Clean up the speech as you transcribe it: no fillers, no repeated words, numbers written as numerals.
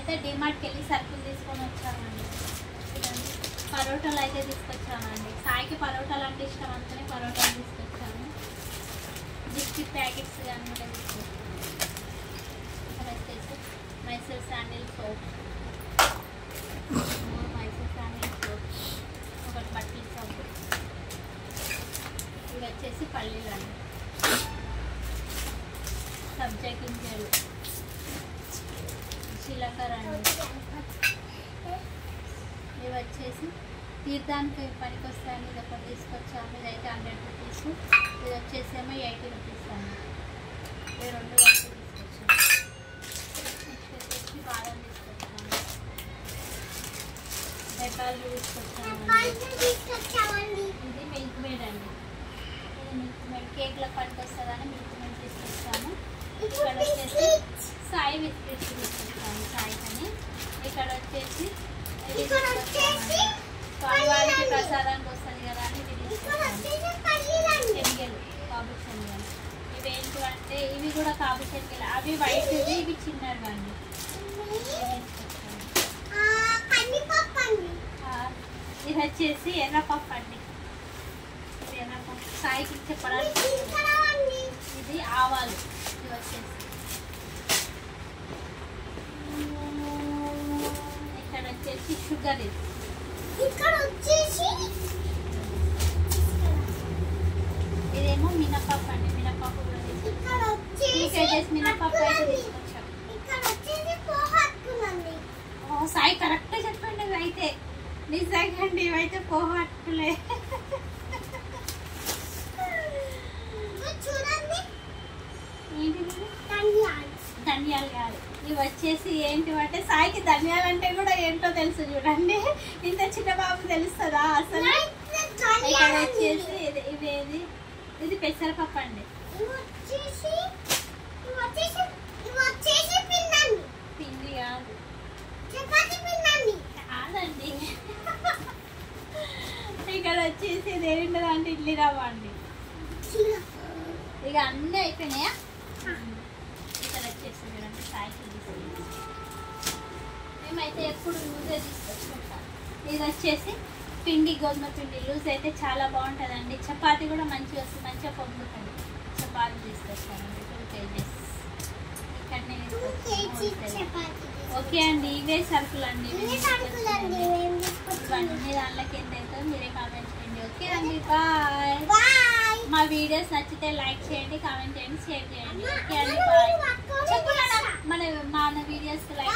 మేమైతే డిమార్ట్కి వెళ్ళి సరుకులు తీసుకొని వచ్చామండి. పరోటాలు అయితే తీసుకొచ్చామండి. సాయికి పరోటాలు అంటే ఇష్టం, అందుకని పరోటాలు తీసుకొచ్చాము. బిస్కెట్ ప్యాకెట్స్ కానీ కూడా తీసుకొచ్చాము. ఇక్కడ వచ్చేసి Mysore sandal soap, Mysore sandal soap, ఒకటి బట్టల సోప్. ఇవి వచ్చేసి పల్లీలు అండి, సబ్జా గింజలు, జీలకర్ర అండి. ఇవి వచ్చేసి తీర్థానికి పనికి వస్తాయని ఇది ఒకటి తీసుకొచ్చాము. ఇదైతే 100 రూపీస్, ఇది వచ్చేసేమో 80 రూపీస్ అండి. ఇవి 2 కలిపి తీసుకొచ్చాము. నెక్స్ట్ వచ్చేసి బాదం తీసుకొచ్చాము, బెల్లాలు తీసుకొచ్చామండి. ఇది మిల్క్ మేడ్ అండి, ఇది మిల్క్ మేడ్ కేక్ల పనికి వస్తుందని మిల్క్ మేడ్ తీసుకొచ్చాము. ఇక్కడ వచ్చేసి సాయి బిస్కెట్స్ తీసుకొచ్చాము సాయికని. ఇక్కడ వచ్చేసి స్వామివారికి ప్రసాదానికి వస్తుంది కదా అని ఇది తీసుకొచ్చాము. శనగలు, కాబు శనగలు. ఇవి ఏంటంటే ఇవి కూడా కాబు శనగలు, అవి వైట్, ఇవి చిన్నవి అండి. ఇది వచ్చేసి ఎర్రపప్పు అండి, ఇది ఎర్రపప్పు సాయికి చెప్పడానికి. ఇది ఆవాలు, ఇది వచ్చేసి ఇక్కడ వచ్చేసి షుగర్, ఇది ఇక్కడ వచ్చేసి ఇదేమో మినపప్పు అండి. మినపప్పు కూడా తీసుకొచ్చాం, 3 kgs మినపప్పు అయితే తీసుకొచ్చాం. సాయి కరెక్ట్ చెప్పండి, ఇవి అయితే నిజంగా అండి, ఇవైతే పోహ అట్టులే. ధనియాలు కాదు, ఇవి వచ్చేసి ఏంటివంటే సాయికి ధనియాలు అంటే కూడా ఏంటో తెలుసు చూడండి. ఇంత చిన్న బాబు తెలుస్తుందా అసలు? ఇక్కడ వచ్చేసి ఇవేది, ఇది పెసరపప్పు అండి. పిండి కాదు కాదండి. ఇక్కడ వచ్చేసి ఇది ఏంటంటే ఇడ్లీ రవ్వ అండి. ఇక అన్నీ అయిపోయినాయా? ఇక్కడ వచ్చేసి చూడండి సాయికి మేమైతే ఎప్పుడు లూజే తీసుకొచ్చుకుంటాం. ఇది వచ్చేసి పిండి, గోధుమ పిండి లూజ్ అయితే చాలా బాగుంటుందండి. చపాతీ కూడా మంచిగా వస్తుంది, మంచిగా పొందుతుంది. చపాతీ తీసుకొచ్చానండి 2 kgs. ఇక్కడనే ఓకే అండి, ఇవే సరుకులు అండి. ఇవన్నీ దాంట్లోకి ఎంత అవుతుందో మీరే కామెంట్ చేయండి. ఓకే అండి, బాయ్. మా వీడియోస్ నచ్చితే లైక్ చేయండి, కామెంట్ చేయండి, షేర్ చేయండి. ఓకే అండి, బాయ్. చెప్పండి మన వీడియోస్ లైక్